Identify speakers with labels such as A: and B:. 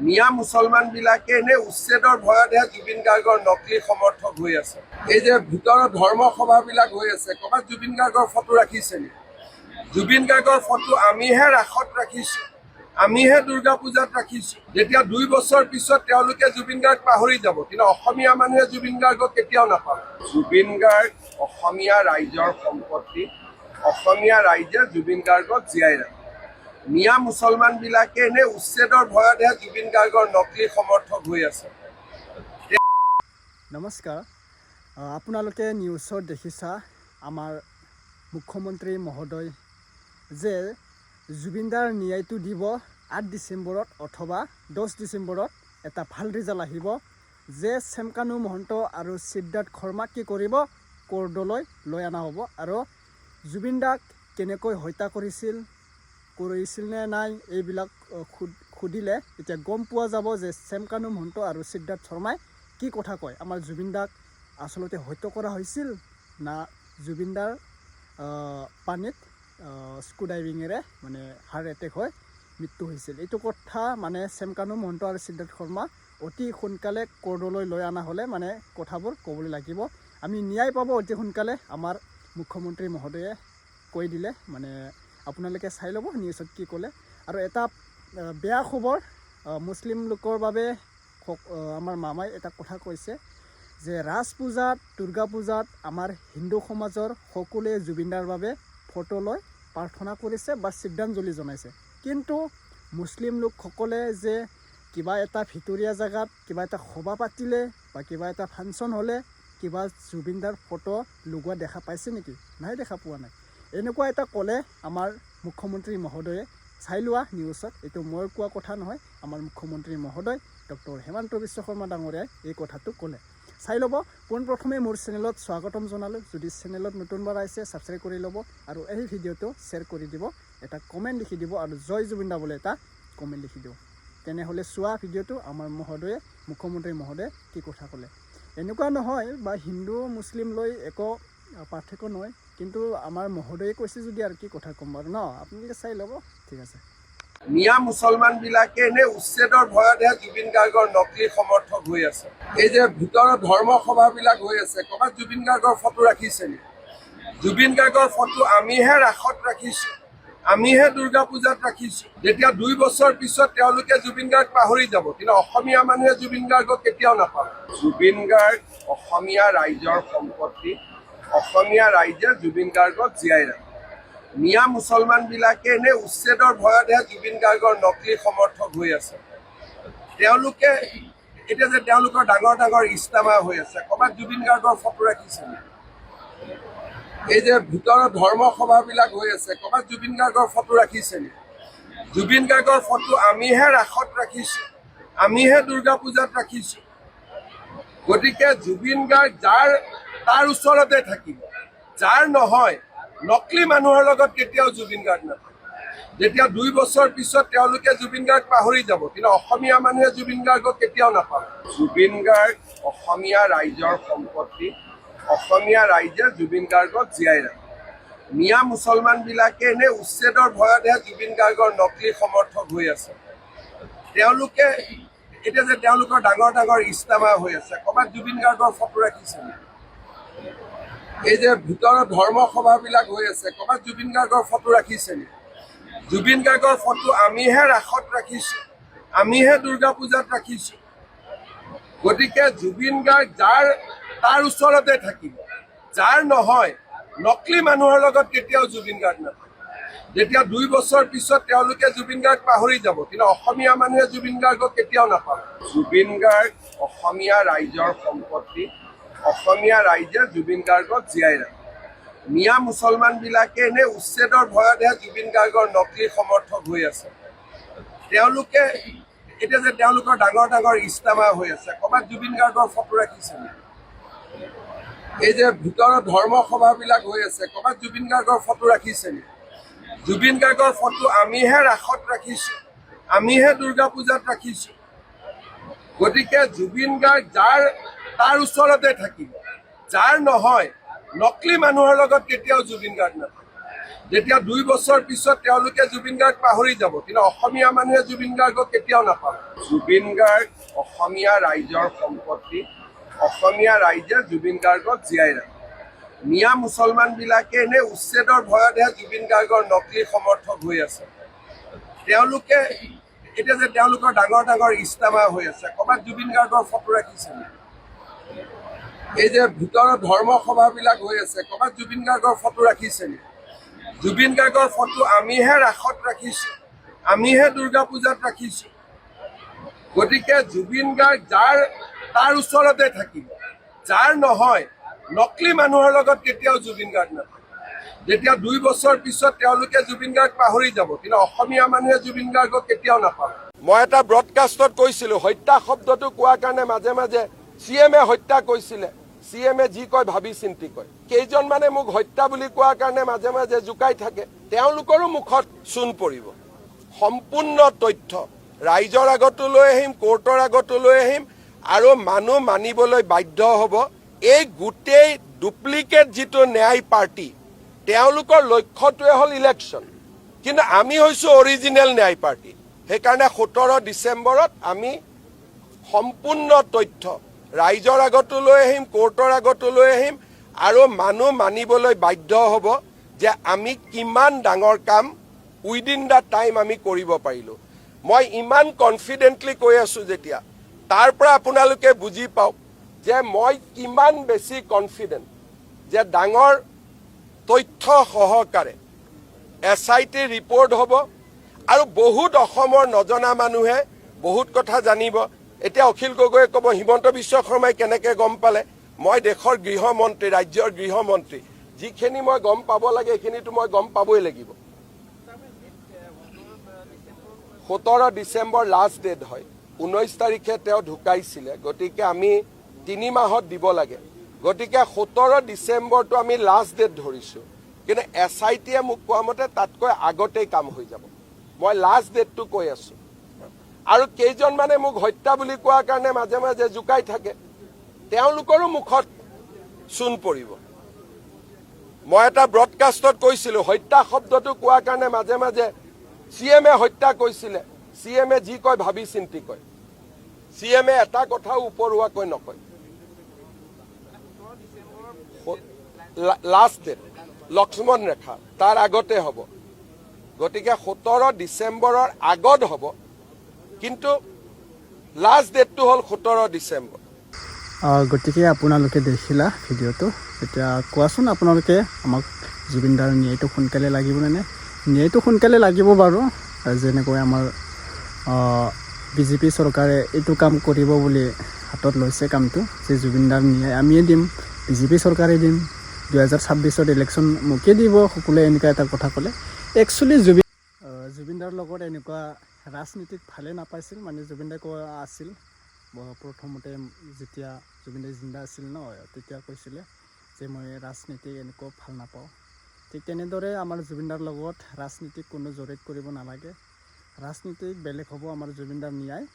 A: মিয়া মুছলমানবিলাকে এনে উচ্ছেদৰ ভয়তহে জুবিন গাৰ্গৰ নকলি সমৰ্থক হৈ আছে। এই যে ভিতৰৰ ধৰ্ম সভাবিলাক হৈ আছে, ক'ৰবাত জুবিন গাৰ্গৰ ফটো ৰাখিছে নেকি? জুবিন গাৰ্গৰ ফটো আমিহে ৰাসত ৰাখিছোঁ, আমিহে দুৰ্গা পূজাত ৰাখিছোঁ। যেতিয়া 2 বছৰ পিছত তেওঁলোকে জুবিন গাৰ্গ পাহৰি যাব, কিন্তু অসমীয়া মানুহে জুবিন গাৰ্গক কেতিয়াও নাপাহৰে। জুবিন গাৰ্গ অসমীয়া ৰাইজৰ সম্পত্তি, অসমীয়া ৰাইজে জুবিন গাৰ্গক জীয়াই ৰাখে। মিয়া মুছলমানবিলাকে এনে উচ্ছেদৰ ভয়তহে জুবিন গাৰ্গৰ নকলি সমৰ্থক হৈ আছে।
B: নমস্কাৰ, আপোনালোকে নিউজত দেখিছা আমাৰ মুখ্যমন্ত্ৰী মহোদয় যে জুবিনদাৰ ন্যায়টো দিব 8 ডিচেম্বৰত অথবা 10 ডিচেম্বৰত এটা ভাল ৰিজাল্ট আহিব যে চেমকানু মহন্ত আৰু সিদ্ধাৰ্থ শৰ্মাক কি কৰিব, কোৰ্টলৈ লৈ অনা হ'ব আৰু জুবিনদাক কেনেকৈ হত্যা কৰিছিল নে নাই এইবিলাক সুধিলে এতিয়া গম পোৱা যাব যে চেমকানু মহন্ত আৰু সিদ্ধাৰ্থ শৰ্মাই কি কথা কয়। আমাৰ জুবিনদাক আচলতে হত্যা কৰা হৈছিল না জুবিনদাৰ পানীত স্কু ডাইভিঙেৰে মানে হাৰ্ট এটেক হৈ মৃত্যু হৈছিল। এইটো কথা মানে চেমকানু মহন্ত আৰু সিদ্ধাৰ্থ শৰ্মা অতি সোনকালে কোৰ্টলৈ লৈ অনা হ'লে মানে কথাবোৰ ক'বলৈ লাগিব। আমি ন্যায় পাব অতি সোনকালে, আমাৰ মুখ্যমন্ত্ৰী মহোদয়ে কৈ দিলে। মানে আপোনালোকে চাই ল'ব নিউজত কি ক'লে। আৰু এটা বেয়া খবৰ মুছলিম লোকৰ বাবে, আমাৰ মামাই এটা কথা কৈছে যে ৰাজ পূজাত, দুৰ্গা পূজাত আমাৰ হিন্দু সমাজৰ সকলোৱে জুবিনদাৰ বাবে ফটো লৈ প্ৰাৰ্থনা কৰিছে বা শ্ৰদ্ধাঞ্জলি জনাইছে, কিন্তু মুছলিম লোকসকলে যে কিবা এটা ভিতৰীয়া জেগাত কিবা এটা সভা পাতিলে বা কিবা এটা ফাংচন হ'লে কিবা জুবিনদাৰ ফটো লগোৱা দেখা পাইছে নেকি? নাই, দেখা পোৱা নাই। এনেকুৱা এটা ক'লে আমাৰ মুখ্যমন্ত্ৰী মহোদয়ে। চাই লোৱা নিউজত, এইটো মই কোৱা কথা নহয়, আমাৰ মুখ্যমন্ত্ৰী মহোদয় ডক্টৰ হিমন্ত বিশ্ব শৰ্মা ডাঙৰীয়াই এই কথাটো ক'লে। চাই ল'ব। পোনপ্ৰথমে মোৰ চেনেলত স্বাগতম জনালোঁ। যদি চেনেলত নতুনবাৰ আহিছে ছাবস্ক্ৰাইব কৰি ল'ব আৰু এই ভিডিঅ'টো শ্বেয়াৰ কৰি দিব, এটা কমেণ্ট লিখি দিব আৰু জয় জুবিনদা বুলি এটা কমেণ্ট লিখি দিব। তেনেহ'লে চোৱা ভিডিঅ'টো আমাৰ মহোদয়ে, মুখ্যমন্ত্ৰী মহোদয়ে কি কথা ক'লে। এনেকুৱা নহয় বা হিন্দু মুছলিম লৈ একো পাৰ্থক্য নহয়, কিন্তু আমাৰ মহোদয়ে কৈছে যদি আৰু কি কথা ক'ম বাৰু ন, আপোনালোকে চাই ল'ব। ঠিক আছে।
A: মিয়া মুছলমানবিলাকে এনে উচ্ছেদৰ ভয়তহে জুবিন গাৰ্গৰ নকলি সমৰ্থক হৈ আছে। এই যে ভিতৰৰ ধৰ্ম সভাবিলাক হৈ আছে, ক'ৰবাত জুবিন গাৰ্গৰ ফটো ৰাখিছে নেকি? জুবিন গাৰ্গৰ ফটো আমিহে ৰাসত ৰাখিছোঁ, আমিহে দুৰ্গা পূজাত ৰাখিছোঁ। যেতিয়া 2 বছৰ পিছত তেওঁলোকে জুবিন গাৰ্গ পাহৰি যাব, কিন্তু অসমীয়া মানুহে জুবিন গাৰ্গক কেতিয়াও নাপাহৰে। জুবিন গাৰ্গ অসমীয়া ৰাইজৰ সম্পত্তি, অসমীয়া ৰাইজে জুবিন গাৰ্গক জীয়াই ৰাখে। মিয়া মুছলমানবিলাকে এনে উচ্ছেদৰ ভয়তহে জুবিন গাৰ্গৰ নকলি সমৰ্থক হৈ আছে। তেওঁলোকে এতিয়া যে তেওঁলোকৰ ডাঙৰ ডাঙৰ ইস্তামা হৈ আছে, ক'ৰবাত জুবিন গাৰ্গৰ ফটো ৰাখিছে নেকি? এই যে ভিতৰৰ ধৰ্ম সভাবিলাক হৈ আছে, ক'ৰবাত জুবিন গাৰ্গৰ ফটো ৰাখিছে নেকি? জুবিন গাৰ্গৰ ফটো আমিহে ৰাসত ৰাখিছোঁ, আমিহে দুৰ্গা পূজাত ৰাখিছোঁ। গতিকে জুবিন গাৰ্গ তাৰ ওচৰতে থাকিব, যাৰ নহয় নকলি মানুহৰ লগত কেতিয়াও জুবিন গাৰ্গ নাথাকে। যেতিয়া 2 বছৰ পিছত তেওঁলোকে জুবিন গাৰ্গ পাহৰি যাব, কিন্তু অসমীয়া মানুহে জুবিন গাৰ্গক কেতিয়াও নাপাহৰে। জুবিন গাৰ্গ অসমীয়া ৰাইজৰ সম্পত্তি, অসমীয়া ৰাইজে জুবিন গাৰ্গক জীয়াই ৰাখে। মিয়া মুছলমানবিলাকে এনে উচ্ছেদৰ ভয়তহে জুবিন গাৰ্গৰ নকলি সমৰ্থক হৈ আছে। তেওঁলোকে এতিয়া যে তেওঁলোকৰ ডাঙৰ ডাঙৰ ইস্তামা হৈ আছে, ক'ৰবাত জুবিন গাৰ্গৰ ফটো ৰাখিছে নেকি? এই যে ভিতৰৰ ধৰ্ম সভাবিলাক হৈ আছে, ক'ৰবাত জুবিন গাৰ্গৰ ফটো ৰাখিছে নেকি? জুবিন গাৰ্গৰ ফটো আমিহে ৰাসত ৰাখিছোঁ, আমিহে দুৰ্গা পূজাত ৰাখিছোঁ। গতিকে জুবিন গাৰ্গ তাৰ ওচৰতে থাকিব, যাৰ নহয় নকলি মানুহৰ লগত কেতিয়াও জুবিন গাৰ্গ নাথাকে। যেতিয়া 2 বছৰ পিছত তেওঁলোকে জুবিন গাৰ্গ পাহৰি যাব, কিন্তু অসমীয়া মানুহে জুবিন গাৰ্গক কেতিয়াও নাপাহৰে। জুবিন গাৰ্গ অসমীয়া ৰাইজৰ সম্পত্তি, অসমীয়া ৰাইজে জুবিন গাৰ্গক জীয়াই ৰাখে। মিয়া মুছলমানবিলাকে এনে উচ্ছেদৰ ভয়তহে জুবিন গাৰ্গৰ নকলি সমৰ্থক হৈ আছে। তেওঁলোকে এতিয়া যে তেওঁলোকৰ ডাঙৰ ডাঙৰ ইস্তামা হৈ আছে, ক'ৰবাত জুবিন গাৰ্গৰ ফটো ৰাখিছে নেকি? এই যে ভিতৰৰ ধৰ্ম সভাবিলাক হৈ আছে, ক'ৰবাত জুবিন গাৰ্গৰ ফটো ৰাখিছে নেকি? জুবিন গাৰ্গৰ ফটো আমিহে ৰাসত ৰাখিছোঁ, আমিহে দুৰ্গা পূজাত ৰাখিছোঁ। গতিকে জুবিন গাৰ্গ তাৰ ওচৰতে থাকিব, যাৰ নহয় নকলি মানুহৰ লগত কেতিয়াও জুবিন গাৰ্গ নাথাকে। যেতিয়া 2 বছৰ পিছত তেওঁলোকে জুবিন গাৰ্গ পাহৰি যাব, কিন্তু অসমীয়া মানুহে জুবিন গাৰ্গক কেতিয়াও নাপাহৰে। জুবিন গাৰ্গ অসমীয়া ৰাইজৰ সম্পত্তি, অসমীয়া ৰাইজে জুবিন গাৰ্গক জীয়াই ৰাখে। মিয়া মুছলমানবিলাকে এনে উচ্ছেদৰ ভয়তহে জুবিন গাৰ্গৰ নকলি সমৰ্থক হৈ আছে। তেওঁলোকে এতিয়া যে তেওঁলোকৰ ডাঙৰ ডাঙৰ ইস্তামা হৈ আছে, ক'ৰবাত জুবিন গাৰ্গৰ ফটো ৰাখিছে নেকি? এই যে ভিতৰত ধৰ্ম সভাবিলাক হৈ আছে, ক'ৰবাত জুবিন গাৰ্গৰ ফটো ৰাখিছে নেকি? জুবিন গাৰ্গৰ ফটো আমিহে ৰাসত ৰাখিছোঁ, আমিহে দুৰ্গা পূজাত ৰাখিছোঁ। গতিকে জুবিন গাৰ্গ যাৰ তাৰ ওচৰতে থাকিব, যাৰ নহয় নকলি মানুহৰ লগত কেতিয়াও জুবিন গাৰ্গ নাথাকে। যেতিয়া 2 বছৰ পিছত তেওঁলোকে জুবিন গাৰ্গ পাহৰি যাব, কিন্তু অসমীয়া মানুহে জুবিন গাৰ্গক কেতিয়াও নাপাহৰে। মই এটা ব্ৰডকাষ্টত কৈছিলোঁ, হত্যা শব্দটো কোৱাৰ কাৰণে মাজে মাজে CM-এ হত্যা কৈছিলে, CM-এ যি কয় ভাবি চিন্তি কয়। কেইজনমানে মোক হত্যা বুলি কোৱাৰ কাৰণে মাজে মাজে জোকাই থাকে, তেওঁলোকৰো মুখত চূণ পৰিব। সম্পূৰ্ণ তথ্য ৰাইজৰ আগতো লৈ আহিম, কোৰ্টৰ আগতো লৈ আহিম, আৰু মানুহ মানিবলৈ বাধ্য হ'ব। এই গোটেই ডুপ্লিকেট যিটো ন্যায় পাৰ্টি, তেওঁলোকৰ লক্ষ্যটোৱে হ'ল ইলেকশ্যন, কিন্তু আমি হৈছোঁ অৰিজিনেল ন্যায় পাৰ্টি। সেইকাৰণে 17 ডিচেম্বৰত আমি সম্পূৰ্ণ তথ্য ৰাইজৰ আগতো লৈ আহিম, কোৰ্টৰ আগতো লৈ আহিম, আৰু মানুহ মানিবলৈ বাধ্য হ'ব যে আমি কিমান ডাঙৰ কাম উইদিন দ্য টাইম আমি কৰিব পাৰিলোঁ। মই ইমান কনফিডেণ্টলি কৈ আছোঁ যেতিয়া, তাৰ পৰা আপোনালোকে বুজি পাওক যে মই কিমান বেছি কনফিডেণ্ট যে ডাঙৰ তথ্য সহকাৰে SIT ৰিপৰ্ট হ'ব, আৰু বহুত অসমৰ নজনা মানুহে বহুত কথা জানিব। এতিয়া অখিল গগৈয়ে ক'ব হিমন্ত বিশ্ব শৰ্মাই কেনেকৈ গম পালে? মই দেশৰ গৃহমন্ত্ৰী, ৰাজ্যৰ গৃহমন্ত্ৰী, যিখিনি মই গম পাব লাগে সেইখিনিতো মই গম পাবই লাগিব। 17 ডিচেম্বৰ লাষ্ট ডেট হয়, 19 তাৰিখে তেওঁ ঢুকাইছিলে, গতিকে আমি 3 মাহত দিব লাগে। গতিকে 17 ডিচেম্বৰটো আমি লাষ্ট ডেট ধৰিছোঁ, কিন্তু SIT-য়ে মোক কোৱা মতে তাতকৈ আগতেই কাম হৈ যাব। মই লাষ্ট ডেটটো কৈ আছোঁ। আৰু কেইজনমানে মোক হত্যা বুলি কোৱাৰ কাৰণে মাজে মাজে জোকাই থাকে, তেওঁলোকৰো মুখত চূণ পৰিব। মই এটা ব্ৰডকাষ্টত কৈছিলোঁ, হত্যা শব্দটো কোৱাৰ কাৰণে মাজে মাজে CM-এ হত্যা কৈছিলে, CM-এ যি কয় ভাবি চিন্তি কয়। CM-এ এটা কথাও উপৰুৱাকৈ নকয়। লাষ্ট ডেট লক্ষ্মণ ৰেখা, তাৰ আগতে হ'ব। গতিকে 17 ডিচেম্বৰৰ আগত হ'ব, কিন্তু লাষ্ট ডেটটো হ'ল 17 ডিচেম্বৰ।
B: গতিকে আপোনালোকে দেখিলা ভিডিঅ'টো। এতিয়া কোৱাচোন আপোনালোকে, আমাক জুবিন দাৰ ন্যায়টো সোনকালে লাগিবনে নে? ন্যায়টো সোনকালে লাগিব বাৰু, যেনেকৈ আমাৰ BJP চৰকাৰে এইটো কাম কৰিব বুলি হাতত লৈছে কামটো, যে জুবিন দাৰ ন্যায় আমিয়ে দিম, BJP চৰকাৰে দিম, 2026ত ইলেকশ্যন মোকে দিব, সকলোৱে এনেকুৱা এটা কথা ক'লে। একচুৱেলি জুবিন দাৰ লগত এনেকুৱা ৰাজনীতিত ভালে নাপাইছিল, মানে জুবিন দাই কোৱা আছিল প্ৰথমতে যেতিয়া জুবিন দাই জিন্দা আছিল ন, তেতিয়া কৈছিলে যে মই ৰাজনীতি এনেকুৱা ভাল নাপাওঁ। ঠিক তেনেদৰে আমাৰ জুবিন দাৰ লগত ৰাজনীতিক কোনো জড়িত কৰিব নালাগে। ৰাজনীতিক বেলেগ হ'ব আমাৰ জুবিন দাৰ ন্যায়।